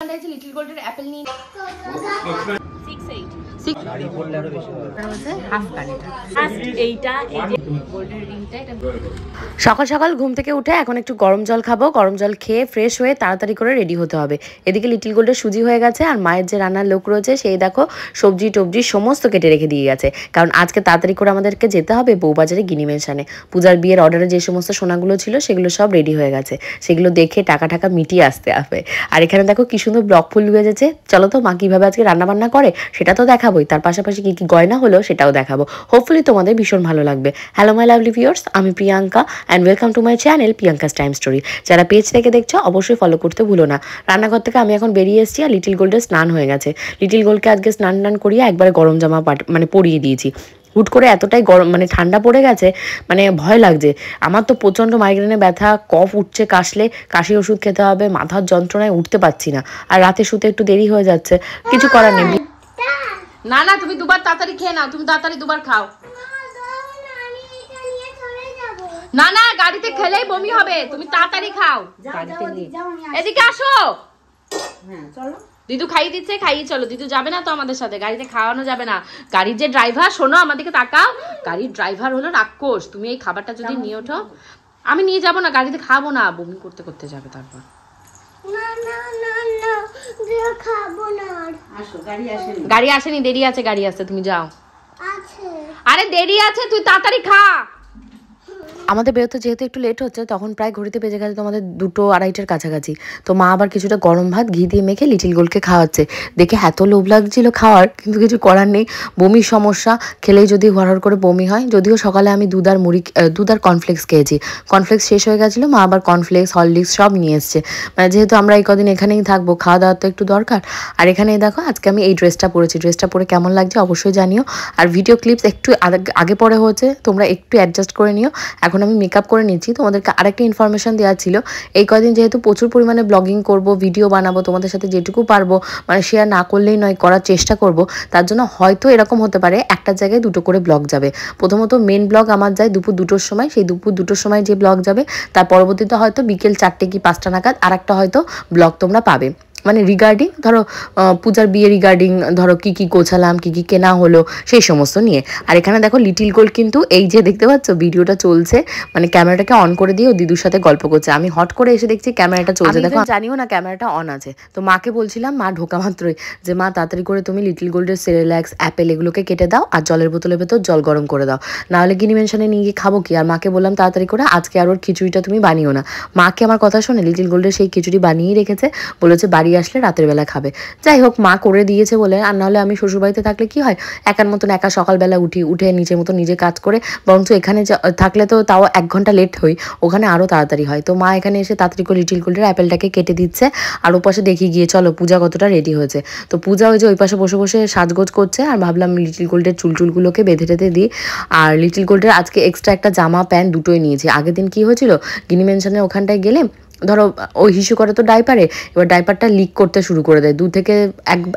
Little গোল্ডের Apple নিয়ে সকাল সকাল ঘুম থেকে উঠে এখন একটু গরম জল খাবো। গরম জল খেয়ে ফ্রেশ হয়ে তাড়াতাড়ি করে রেডি হতে হবে। এদিকে লিটল গোল্ডের সুজি হয়ে গেছে, আর মায়ের যে রান্নার লোক রয়েছে সেই দেখো সবজি টবজি সমস্ত কেটে রেখে দিয়ে গেছে, কারণ আজকে তাড়াতাড়ি করে আমাদেরকে যেতে হবে বউবাজারে গিনিমেনশানে। পূজার বিয়ের অর্ডারে যে সমস্ত সোনাগুলো ছিল সেগুলো সব রেডি হয়ে গেছে, সেগুলো দেখে টাকা মিটিয়ে আসতে হবে। আর এখানে দেখো কি সুন্দর ব্লক ফুল হয়েছে। চলো তো মা কিভাবে আজকে রান্নাবান্না করে সেটা তো দেখাবোই, তার পাশাপাশি কি কি গয়না হলো সেটাও দেখাবো। হোপফুলি তোমাদের ভীষণ ভালো লাগবে। হ্যালো মাই লাভলি ভিউয়ার্স, আমি Priyanka and welcome to my channel Priyanka's time story. যারা পেজ থেকে দেখছো অবশ্যই ফলো করতে ভুলো না। রান্নাঘর থেকে আমি এখন বেরিয়ে এসেছি, আর লিটল গোল্ডের স্নান হয়ে গেছে। লিটল গোল্ডকে আজকে স্নান করিয়ে একবারে গরম জামা পরিয়ে দিয়েছি। হুট করে এতটাই গরম ঠান্ডা পড়ে গেছে, ভয় লাগছে। আমার তো প্রচণ্ড মাইগ্রেনে ব্যথা, কফ উঠছে, কাশলে কাশি ওষুধ খেতে হবে, মাথার যন্ত্রণায় উঠতে পারছি না, আর রাতে শুতে একটু দেরি হয়ে যাচ্ছে, কিছু করার নেই। না না, তুমি দুবার তাড়াতাড়ি খেয়ে নাও, তুমি তাড়াতাড়ি দুবার খাও। না না, গাড়িতে খেলেই বমি হবে, তুমি তাড়াতাড়ি খাও। গাড়িতে নিয়ে এদিকে আসো। হ্যাঁ চলো, দিদু খাইয়ে দিচ্ছে, খাইয়ে চলো। দিদু যাবে না তো আমাদের সাথে, গাড়িতে খাওয়ানো যাবে না। গাড়ির যে ড্রাইভার, শোনো আমাদেরকে তাকাও, গাড়ির ড্রাইভার হলো রাক্ষস। তুমি এই খাবারটা যদি নিয়ে ওঠো, আমি নিয়ে যাবো না, গাড়িতে খাবো না, বমি করতে করতে যাবে তারপর। গাড়ি আসেনি, দেরি আছে, গাড়ি আসছে, তুমি যাও। আরে দেরি আছে, তুই তাড়াতাড়ি খা। আমাদের বেরোতে যেহেতু একটু লেট হচ্ছে, তখন প্রায় ঘড়িতে বেজে গেছে তোমাদের 2-2:30 কাছাকাছি। তো মা আবার কিছুটা গরম ভাত ঘি দিয়ে মেখে লিটল গোল্ডকে খাওয়াচ্ছে। দেখে এত লোভ লাগছিল খাওয়ার, কিন্তু কিছু করার নেই, বমির সমস্যা, খেলেই যদি হড়হড় করে বমি হয়। যদিও সকালে আমি দুধ আর কর্নফ্লেক্স খেয়েছি, কর্নফ্লেক্স শেষ হয়ে গেছিলো, মা আবার কর্নফ্লেক্স হরলিক্স সব নিয়ে এসছে। যেহেতু আমরা এই কদিন এখানেই থাকবো, খাওয়া দাওয়ার তো একটু দরকার। আর এখানে দেখো আজকে আমি এই ড্রেসটা পরেছি, ড্রেসটা পরে কেমন লাগছে অবশ্যই জানিও। আর ভিডিও ক্লিপস একটু আগে পরে হচ্ছে, তোমরা একটু অ্যাডজাস্ট করে নিও। এখন আমি মেকআপ করে নিচ্ছি। তোমাদেরকে আরেকটা ইনফরমেশন দেওয়া ছিল, এই কদিন যেহেতু প্রচুর পরিমাণে ব্লগিং করব, ভিডিও বানাবো, তোমাদের সাথে যেটুকু পারবো শেয়ার না করলেই নয়, করার চেষ্টা করব। তার জন্য হয়তো এরকম হতে পারে একটা জায়গায় 2টো করে ব্লগ যাবে। প্রথমত মেন ব্লগ আমার যায় দুপুর 2টোর সময়, সেই দুপুর 2টোর সময় যে ব্লগ যাবে, তার পরবর্তীতে হয়তো বিকেল 4টে কি 5টা নাগাদ আরেকটা হয়তো ব্লগ তোমরা পাবে, রিগার্ডিং ধরো পূজার বিয়ে রিগার্ডিং, ধরো কি কি গোছালাম, কি কি কেনা হলো, সেই সমস্ত নিয়ে। আর এখানে দেখো লিটল গোল্ড কিন্তু এই যে দেখতে পাচ্ছ ভিডিওটা চলছে, ক্যামেরাটাকে অন করে দিয়ে ও দিদুর সাথে গল্প করছে। আমি হট করে এসে দেখছি ক্যামেরাটা চলছে, দেখো জানিও না ক্যামেরাটা অন আছে। তো মাকে বলছিলাম, মা ঢোকা মাত্রই, যে মা তাড়াতাড়ি করে তুমি লিটল গোল্ডের সেরেল্যাক্স, অ্যাপেল এগুলোকে কেটে দাও, আর জলের বোতলের ভেতর জল গরম করে দাও, নাহলে গিনিমেনশনে নিয়ে গিয়ে খাবো কি। আর মাকে বললাম তাড়াতাড়ি করে আজকে আর ওর খিচুড়িটা তুমি বানিও না। মাকে আমার কথা শোনে লিটল গোল্ডের সেই খিচুড়ি বানিয়েই রেখেছে, বলেছে বাড়ি আসলে রাতের বেলা খাবে। যাই হোক, মা করে দিয়েছে বলে। আর নাহলে আমি শ্বশুরবাড়িতে থাকলে কি হয়, একা সকালবেলা উঠে নিজের মতো নিজে কাজ করে, বরঞ্চ এখানে থাকলে তো তাও 1 ঘন্টা লেট হই, ওখানে আরও তাড়াতাড়ি হয়। তো মা এখানে এসে তাড়াতাড়ি করে লিটল গোল্ডের অ্যাপেলটাকে কেটে দিচ্ছে, আর ও পাশে দেখি গিয়ে চলো পূজা কতটা রেডি হয়েছে। তো পূজা ওই যে ওই পাশে বসে বসে সাজগোজ করছে, আর ভাবলাম লিটল গোল্ডের চুলগুলোকে বেঁধে দিই। আর লিটল গোল্ডের আজকে এক্সট্রা একটা জামা প্যান্ট দুটোই নিয়েছি। আগের দিন কি হয়েছিল, গিনিমেনশনের ওখানটায় গেলে ধরো ওই হিসু করে তো ডাইপারে, এবার ডাইপারটা লিক করতে শুরু করে দেয়।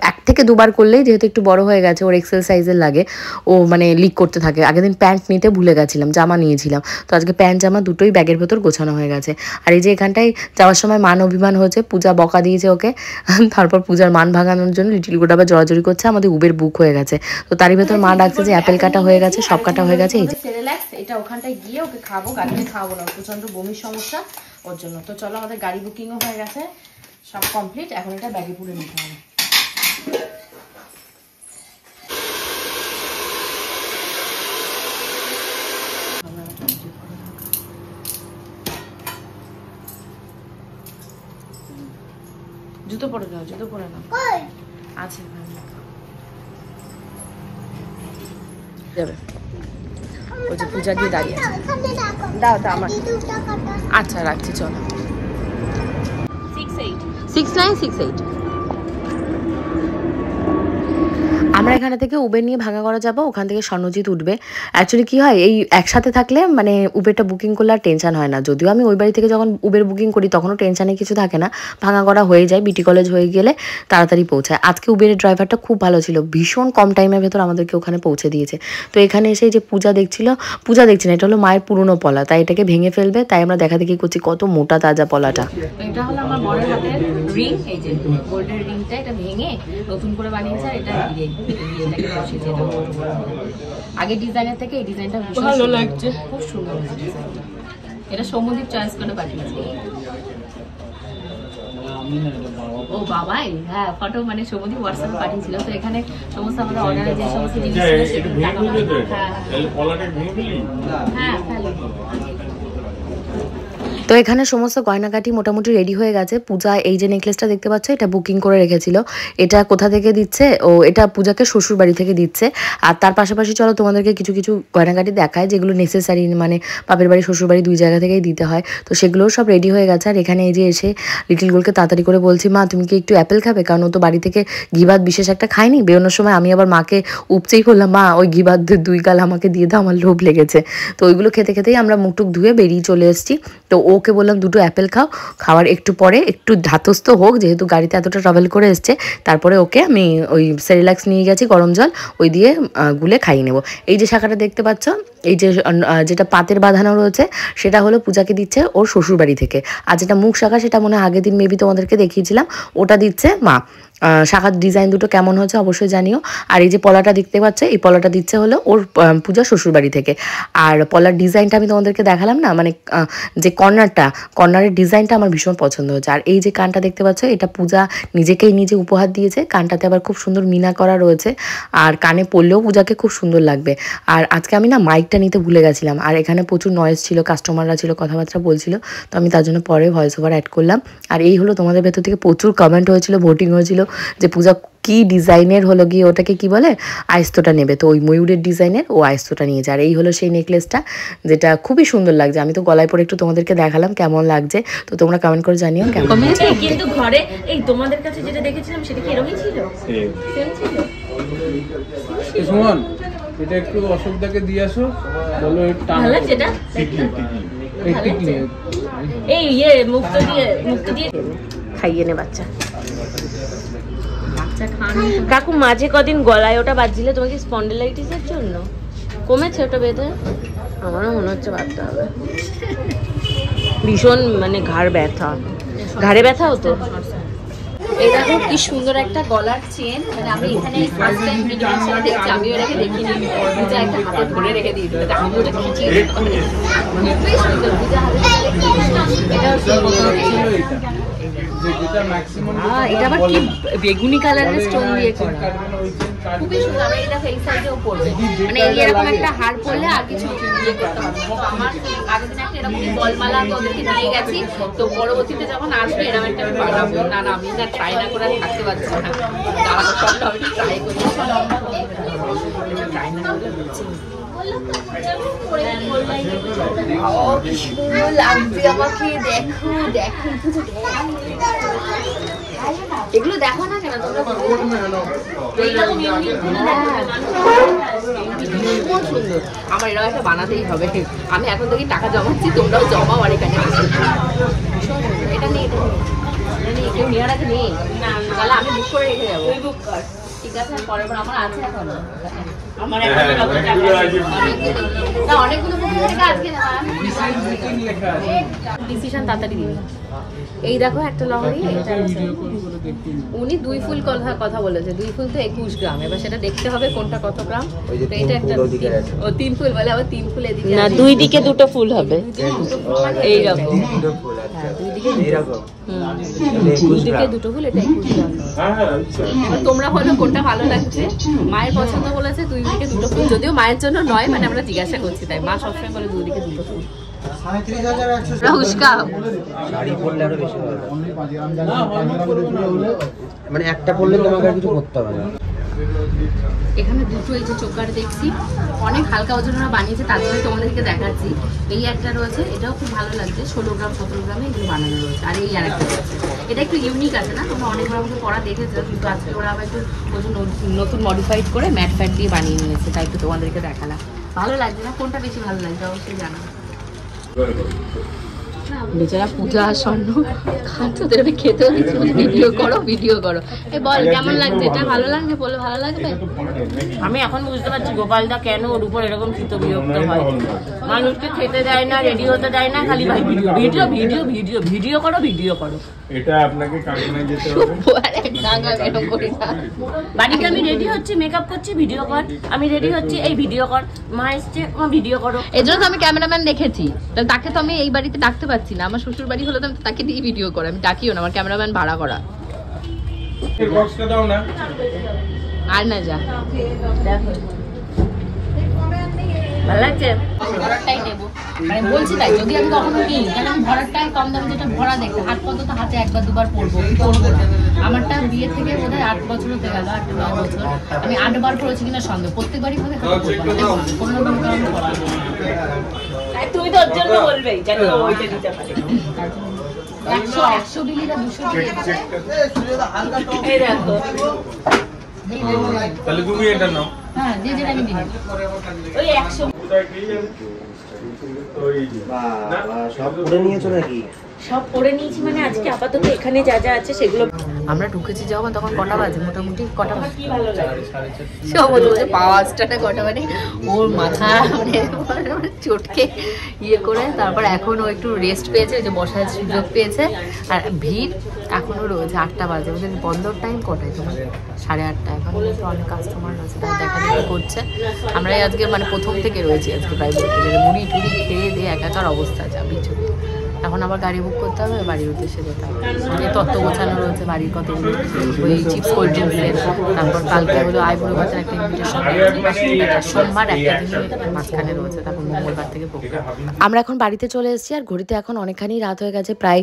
1 থেকে 2বার করলেই, যেহেতু একটু বড় হয়ে গেছে, ওর এক্সেল সাইজের লাগে, ও লিক করতে থাকে। আগের দিন প্যান্ট নিতে ভুলে গেছিলাম, জামা নিয়েছিলাম, তো আজকে প্যান্ট জামা দুটোই ব্যাগের ভেতর গোছানো হয়ে গেছে। আর এই যে এখানটায় যাওয়ার সময় মান অভিমান হয়েছে, পূজা বকা দিয়েছে ওকে, তারপর পূজার মান ভাঙানোর জন্য লিটল গোল্ড আবার জড়াজড়ি করছে, আমাদের উবের বুক হয়ে গেছে। তো তারই ভেতর মা ডাকছে যে অ্যাপেল কাটা হয়ে গেছে, সব কাটা হয়ে গেছে। এই যে সেরেল্যাক্স, এটা ওখানটায় গিয়ে ওকে খাবো, গাড়িতে খাওয়াবো না, প্রচন্ড বমির সমস্যা ওর জন্য। তো চলো, আমাদের গাড়ি বুকিংও হয়ে গেছে, সব কমপ্লিট, এখন এটা ব্যাগে পুরে নিতে হবে। জুতো পরে নাও, জুতো পরে নাও, আছে যাবে। ওই যে পূজা দিয়ে দাঁড়িয়ে আছে, দাও আমার। আচ্ছা রাখছি, চলো। 6968। আমরা এখানে থেকে উবের নিয়ে ভাঙাগড়া যাবো, ওখান থেকে স্বর্ণজিৎ উঠবে। অ্যাকচুয়ালি কি হয়, এই একসাথে থাকলে মানে উবেরটা বুকিং করলে আর টেনশন হয় না। যদিও আমি ওই বাড়ি থেকে যখন উবের বুকিং করি তখনও টেনশানে কিছু থাকে না, ভাঙাগড়া হয়ে যায়, বিটি কলেজ হয়ে গেলে তাড়াতাড়ি পৌঁছায়। আজকে উবেরের ড্রাইভারটা খুব ভালো ছিল, ভীষণ কম টাইমের ভেতর আমাদেরকে ওখানে পৌঁছে দিয়েছে। তো এখানে এসে যে পূজা দেখছি না, এটা হলো মায়ের পুরনো পলা, তাই এটাকে ভেঙে ফেলবে, তাই আমরা দেখা দেখি করছি কত মোটা তাজা পলাটা। এটা হলো আমার বড় হাতের রিং, এই যে গোল্ডের রিংটা, এটা ভেঙে নতুন করে বানিয়েছে। আর এটা এটাকে বসিয়েছে, আগের ডিজাইনের থেকে এই ডিজাইনটা ভালো লাগছে, খুব সুন্দর ডিজাইনটা। এটা সৌম্যদীপ চয়েস করে পাঠিয়েছে। ও বাবাই, হ্যাঁ ফটো মানে সৌম্যদীপ হোয়াটসঅ্যাপে পাঠিয়েছিল। তো এখানে সমস্ত আমাদের অর্ডারে যে সমস্ত জিনিস হ্যাঁ তো এখানে সমস্ত গয়নাকাটি মোটামুটি রেডি হয়ে গেছে। পূজা এই যে নেকলেসটা দেখতে পাচ্ছ, এটা বুকিং করে রেখেছিল। এটা কোথা থেকে দিচ্ছে? ও এটা পূজাকে শ্বশুর বাড়ি থেকে দিচ্ছে। আর তার পাশাপাশি চলো তোমাদেরকে কিছু কিছু গয়নাকাটি দেখায়, যেগুলো নেসেসারি, মানে বাপের বাড়ি শ্বশুর বাড়ি দুই জায়গা থেকেই দিতে হয়। তো সেগুলোও সব রেডি হয়ে গেছে। আর এখানে এই যে এসে লিটিল গোলকে তাড়াতাড়ি করে বলছি, মা তুমি কি একটু অ্যাপেল খাবে? কারণ ও তো বাড়ি থেকে ঘি ভাত বিশেষ একটা খায়নি। বেরোনোর সময় আমি আবার মাকে উপচেই করলাম, মা ওই ঘি ভাত 2 গাল আমাকে দিয়ে দাও, আমার লোভ লেগেছে। তো ওইগুলো খেতে খেতেই আমরা মুখটুক ধুয়ে বেরিয়ে চলে এসেছি। তো ওকে বললাম 2টো অ্যাপেল খাও, খাওয়ার একটু পরে একটু ধাতস্থ হোক, যেহেতু গাড়িতে এতটা ট্রাভেল করে এসছে। তারপরে ওকে আমি ওই সেরিল্যাক্স নিয়ে গেছি গরম জল, ওই দিয়ে গুলে খাইয়ে নেবো। এই যে শাখাটা দেখতে পাচ্ছ, এই যে যেটা পাতের বাঁধানো রয়েছে, সেটা হলো পূজাকে দিচ্ছে ওর শ্বশুর বাড়ি থেকে। আর যেটা মুখ শাখা, সেটা মনে হয় আগের দিন মেবি তোমাদেরকে দেখিয়েছিলাম, ওটা দিচ্ছে মা। শাখার ডিজাইন দুটো কেমন হয়েছে অবশ্যই জানিও। আর এই যে পলাটা দেখতে পাচ্ছে, এই পলাটা দিচ্ছে হলো ওর পূজা শ্বশুর বাড়ি থেকে। আর পলার ডিজাইনটা আমি তোমাদেরকে দেখালাম না, মানে যে কর্নারের ডিজাইনটা আমার ভীষণ পছন্দ হয়েছে। আর এই যে কানটা দেখতে পাচ্ছ, এটা পূজা নিজেকেই নিজে উপহার দিয়েছে। কানটাতে আবার খুব সুন্দর মিনা করা রয়েছে, আর কানে পরলেও পূজাকে খুব সুন্দর লাগবে। আর আজকে আমি না মাইকটা নিতে ভুলে গেছিলাম, আর এখানে প্রচুর নয়েজ ছিল, কাস্টমাররা ছিল, কথাবার্তা বলছিল। তো আমি তার জন্য পরে ভয়েস ওভার অ্যাড করলাম। আর এই হলো তোমাদের ভেতর থেকে প্রচুর কমেন্ট হয়েছিল, ভোটিং হয়েছিল যে পূজা কি ডিজাইনের হলো গিয়ে ওটাকে কি বলে আইস্তটা নেবে। তো ওই ময়ূরের ডিজাইনের ও আইস্তটা নিয়ে যায়। আর এই হলো সেই নেকলেসটা, যেটা খুবই সুন্দর লাগছে। আমি তো গলায় পরে একটু তোমাদেরকে দেখালাম কেমন লাগছে, তো তোমরা কমেন্ট করে জানিও কেমন। কিন্তু ঘরে এই তোমাদের কাছে যেটা দেখেছিলাম সেটা কি এরকমই ছিল? সেম ছিল। সুমন, এটা একটু অসুবিধাকে দিয়ে আসো, বলো এটা ভালো লাগছে। এটা এই মুক্ত দিয়ে খাইয়ে নে বাচ্চা। কাকু মাঝে কদিন গলায় ওটা বাজছিলে, তোমাকে স্পন্ডিলাইটিসের জন্য কমেছে ওটা বেঁধে? আমারও মনে হচ্ছে বাঁধতে হবে, ভীষণ মানে ঘাড়ে ব্যথা হতো। এটা খুব কি সুন্দর একটা গলার চেন, মানে আমি এখানে ফার্স্ট টাইম ভিডিও দেখছি, আমি ওটাকে দেখিনি। পূজা একটা হাতে ধরে রেখে দিয়েছিল, আমি ওটা খিচিয়ে খুবই সুন্দর। পূজা হাতে এটা আবার কি বেগুনি কালারের স্টোন দিয়ে করা, খুবই সুন্দর। আমরা এটা এই সাইডেও পড়বে, মানে এরকম একটা হার পরলে আর কিছু দিয়ে করতে হবে। আমার আগের দিন একটা এরকম বলমালা ওদেরকে দিয়ে গেছি, তো পরবর্তীতে যখন আসবে এরকম একটা আমি বানাবো। না আমি না ট্রাই না করে থাকতে পারছি না, আমি ট্রাই করি, ট্রাই না করে বলছি। এগুলো দেখো না কেন তোমরা? আমার এরকম একটা বানাতেই হবে। আমি এখন থেকে টাকা জমাচ্ছি, তোমরাও জমাও। আর এখানে এটা নেই, কেউ নেওয়ার আগে নেই, তাহলে আমি বুক করে রেখে যাবো। ঠিক আছে, পরের বার আমার আছে এখন। অনেকগুলো ডিসিশন তাড়াতাড়ি দিবি। এই দেখো একটা লহরি, উনি 2 ফুল কথা বলেছে। 2 ফুল তো 21 গ্রাম, এবার সেটা দেখতে হবে কোনটা কত গ্রাম। তো এটা একটা 3 ফুল বলে, আবার 3 ফুল এদিকে না, 2 দিকে 2টো ফুল হবে এইরকম। হ্যাঁ 2 দিকে 2টো ফুল, এটা 21 গ্রাম। তোমরা বলো কোনটা ভালো লাগছে। মায়ের পছন্দ বলেছে 2 দিকে 2টো ফুল, যদিও মায়ের জন্য নয়, মানে আমরা জিজ্ঞাসা করছি, তাই মা সবসময় বলে 2 দিকে 2টো ফুল। মানে একটা পড়লে তোমাকে আর কিছু করতে হবে না। এখানে দুটো এই যে চোকার দেখছি, অনেক হালকা ওজনেরা বানিয়েছে, তার জন্য তোমাদেরকে দেখাচ্ছি। এই একটা রয়েছে, এটাও খুব ভালো লাগছে, 16 গ্রাম 17 গ্রামে এগুলো বানানো রয়েছে। আর এই আর একটা রয়েছে, এটা একটু ইউনিক আছে না, তোমরা অনেকবার আমাকে পড়া দেখেছো, কিন্তু আজকে ওরা আবার একটু নতুন মডিফাইড করে ম্যাট ফ্যাট দিয়ে বানিয়ে নিয়েছে, তাই একটু তোমাদেরকে দেখালাম। ভালো লাগছে না? কোনটা বেশি ভালো লাগছে অবশ্যই জানা। বেচারা পূজা আর স্বর্ণ খাচ্ছে, ওদের আমি খেতেও দিচ্ছি, ভিডিও করো ভিডিও করো। এই বল কেমন লাগছে? এটা ভালো লাগছে? বলে ভালো লাগবে। আমি এখন বুঝতে পারছি গোপালদা কেন ওর উপর এরকম চিত্ত বিরক্ত হয়। মানুষকে খেতে দেয় না, রেডি হতে দেয় না, খালি ভাই video video video video video করো ভিডিও করো। এটা আপনাকে কারখানায় যেতে হবে। বাড়িতে আমি রেডি হচ্ছি, মেকআপ করছি, ভিডিও কর। আমি রেডি হচ্ছি, এই ভিডিও কর। মা এসছে, ভিডিও করো। এই জন্য তো আমি ক্যামেরাম্যান রেখেছি, তাকে তো আমি এই বাড়িতে ডাকতে পারছি না। আমার শ্বশুর বাড়ি হলে তো তাকে দিয়ে ভিডিও করে, আমি ডাকিও না, আমার ক্যামেরাম্যান ভাড়া করা। দাও না আর না যা ভালো লাগছে। ভরাটাই নেবো, মানে বলছি তাই, যদি আমি কখনো কিনি, কারণ আমি ভরাটাই কম দামে যেটা ভরা দেখতে হাত পর্যন্ত হাতে একবার দুবার পরবো, পরবো না। আমারটা বিয়ে থেকে বোধ হয় 8 বছর হতে গেল, 8-9 বছর। আমি 8 বার পরেছি কিনা সন্দেহ, প্রত্যেকবারই ভাবে কোনো রকম কারণে পরা। তুমি তো ওর জন্য বলবেই যাতে ও ওইটা দিতে পারে। 100 ডিলিটা 200 ডিলি। এই দেখো, তাহলে তুমি এটা নাও। হ্যাঁ, যে যেটা আমি দিই। ওই 100 সব করে নিয়েছো নাকি? সব পরে নিয়েছি, মানে আজকে আপাতত এখানে যা যা আছে সেগুলো। আমরা ঢুকেছি যখন, তখন কটা বাজে মোটামুটি? কটা বাজে? কি ভালো লাগে সব বলছে পাওয়াজটা কটা মানে ওর মাথা মানে চটকে ইয়ে করে, তারপর এখন ও একটু রেস্ট পেয়েছে, যে বসার সুযোগ পেয়েছে। আর ভিড় এখনো রয়েছে, 8টা বাজে। ওদের বন্ধর টাইম কটায় তোমার? 8:30। এখন তো অনেক কাস্টমার রয়েছে, তারা দেখা দেখি করছে। আমরা আজকে মানে প্রথম থেকে রয়েছি আজকে, প্রায় বলতে গেলে মুড়ি টুড়ি খেয়ে দিয়ে একাকার অবস্থা যাবি চলে। এখন আবার গাড়ি বুক করতে হবে, বাড়ির উদ্দেশ্যে যেতে হবে। এই তত্ত্ব গোছানো রয়েছে বাড়ির কতগুলো, ওই চিপস কোল্ড ড্রিঙ্কসের। তারপর কালকে হলো আইবুড়ো ভাতের একটা ইনভিটেশন, সোমবার একটা দিনের মাঝখানে রয়েছে, তারপর মঙ্গলবার থেকে প্রোগ্রাম। আমরা এখন বাড়িতে চলে এসেছি, আর ঘড়িতে এখন অনেকখানি রাত হয়ে গেছে, প্রায়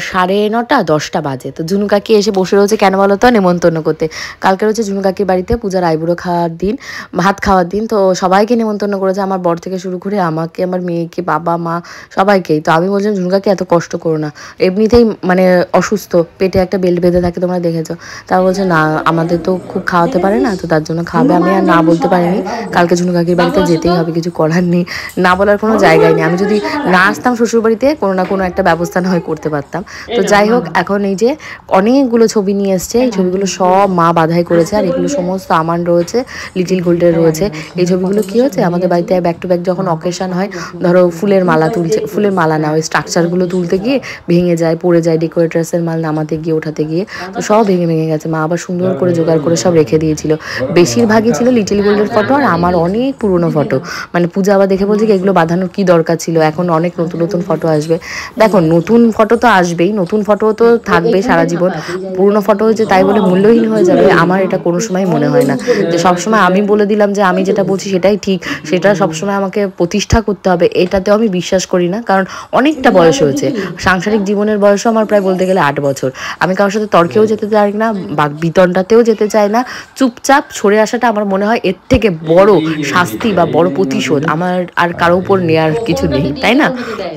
9:30 10টা বাজে। তো ঝুনু কাকি এসে বসে রয়েছে, কেন বলো তো? নেমন্তন্ন করতে। কালকে রয়েছে ঝুনু কাকির বাড়িতে পূজার আইবুড়ো খাওয়ার দিন, ভাত খাওয়ার দিন। তো সবাইকে নেমন্তন্ন করেছে, আমার বর থেকে শুরু করে আমাকে, আমার মেয়েকে, বাবা মা সবাইকেই। তো আমি বলছিলাম ঝুনু কাকি এত কষ্ট করো না, এমনিতেই মানে অসুস্থ, পেটে একটা বেল্ট বেঁধে থাকে, তোমরা দেখেছো। তারা বলছে না আমাদের তো খুব খাওয়াতে পারে না, তো তার জন্য খাবে। আমি আর না বলতে পারিনি, কালকে ঝুনু কাকির বাড়িতে যেতেই হবে, কিছু করার নেই, না বলার কোনো জায়গায় নেই। আমি যদি না আসতাম শ্বশুর বাড়িতে, কোনো না কোনো একটা ব্যবস্থা না হয় করতে পারতাম। তো যাই হোক, এখন এই যে অনেকগুলো ছবি নিয়ে এসছে, এই ছবিগুলো সব মা বাঁধাই করেছে, আর এগুলো সমস্ত আমার রয়েছে, লিটিল গোল্ডের রয়েছে। এই ছবিগুলো কি হচ্ছে, আমাদের বাড়িতে ব্যাক টু ব্যাক যখন অকেশন হয়, ধরো ফুলের মালা তুলছে, ফুলের মালা না, ওই স্ট্রাকচারগুলো তুলতে গিয়ে ভেঙে যায়, পড়ে যায়, ডেকোরেটার্সের মাল নামাতে গিয়ে, ওঠাতে গিয়ে, তো সব ভেঙে ভেঙে গেছে। মা আবার সুন্দর করে জোগাড় করে সব রেখে দিয়েছিল। বেশিরভাগই ছিল লিটিল গোল্ডের ফটো, আর আমার অনেক পুরনো ফটো। মানে পূজা আবার দেখে বলছে এগুলো বাঁধানোর কি দরকার ছিল, এখন অনেক নতুন নতুন ফটো আসবে। দেখো নতুন ফটো তো আসবেই, নতুন ফটো তো থাকবে সারা জীবন, পুরনো ফটো যে তাই বলে মূল্যহীন হয়ে যাবে, আমার এটা কোনো সময় মনে হয় না। যে সবসময় আমি বলে দিলাম যে আমি যেটা বলছি সেটাই ঠিক, সেটা সবসময় আমাকে প্রতিষ্ঠা করতে হবে, এটাতেও আমি বিশ্বাস করি না। কারণ অনেকটা বয়স হয়েছে, সাংসারিক জীবনের বয়সও আমার প্রায় বলতে গেলে 8 বছর। আমি কারোর সাথে তর্কেও যেতে চাই না, বা বিতণ্ডাতেও যেতে চাই না। চুপচাপ সরে আসাটা আমার মনে হয় এর থেকে বড় শাস্তি বা বড় প্রতিশোধ আমার আর কারো উপর নেওয়ার কিছু নেই, তাই না?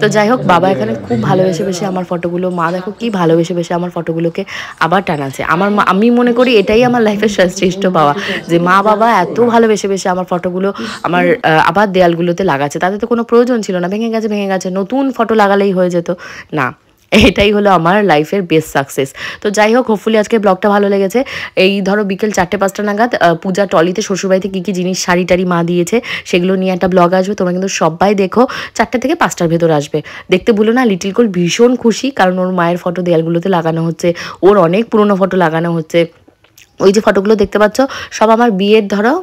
তো যাই হোক, বাবা এখানে খুব ভালোবেসে বেসে আমার ফটোগুলো, মা দেখো কি ভালোবেসে বেসে আমার ফটোগুলোকে আবার টানাচ্ছে। আমি মনে করি এটাই আমার লাইফের শ্রেষ্ঠ পাওয়া, যে মা বাবা এত ভালোবেসে বেসে আমার ফটোগুলো আমার আবার দেয়ালগুলোতে লাগাচ্ছে। তাদের তো কোনো প্রয়োজন ছিল না, ভেঙে গেছে, নতুন ফটো লাগালেই হয়ে যেত না। এটাই হলো আমার লাইফের বেস্ট সাকসেস। তো যাই হোক, হোপফুলি আজকে ব্লগটা ভালো লেগেছে। এই ধরো বিকেল 4-5টা নাগাদ পূজা টলিতে শ্বশুরবাড়িতে কী কী জিনিস শাড়ি টাড়ি মা দিয়েছে সেগুলো নিয়ে একটা ব্লগ আসবে, তোমরা কিন্তু সবাই দেখো। 4টা থেকে 5টার ভেতর আসবে, দেখতে ভুলো না। লিটিল গোল্ড ভীষণ খুশি, কারণ ওর মায়ের ফটো দেয়ালগুলোতে লাগানো হচ্ছে, ওর অনেক পুরনো ফটো লাগানো হচ্ছে। ওই যে ফটোগুলো দেখতে পাচ্ছ সব আমার বিয়ের ধরো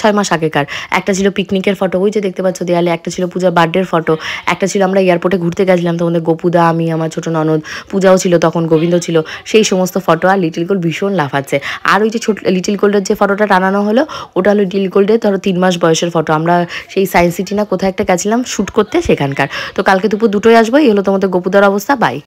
6 মাস আগেকার। একটা ছিল পিকনিকের ফটো, ওই যে দেখতে পাচ্ছ দেয়ালে, একটা ছিল পূজা বার্থডের ফটো, একটা ছিল আমরা এয়ারপোর্টে ঘুরতে গেছিলাম, তোমাদের গোপুদা, আমি, আমার ছোটো ননদ, পূজাও ছিল তখন, গোবিন্দ ছিল, সেই সমস্ত ফটো। আর লিটিল গোল্ড ভীষণ লাফাচ্ছে। আর ওই যে ছোট লিটিল গোল্ডের যে ফটোটা টানানো হলো, ওটা হলো লিটিল গোল্ডের ধরো 3 মাস বয়সের ফটো। আমরা সেই সায়েন্স সিটি না কোথায় একটা গেছিলাম শ্যুট করতে, সেখানকার। তো কালকে দুপুর 2টোয় আসবো। এই হলো তোমাদের গোপুদার অবস্থা। বাই।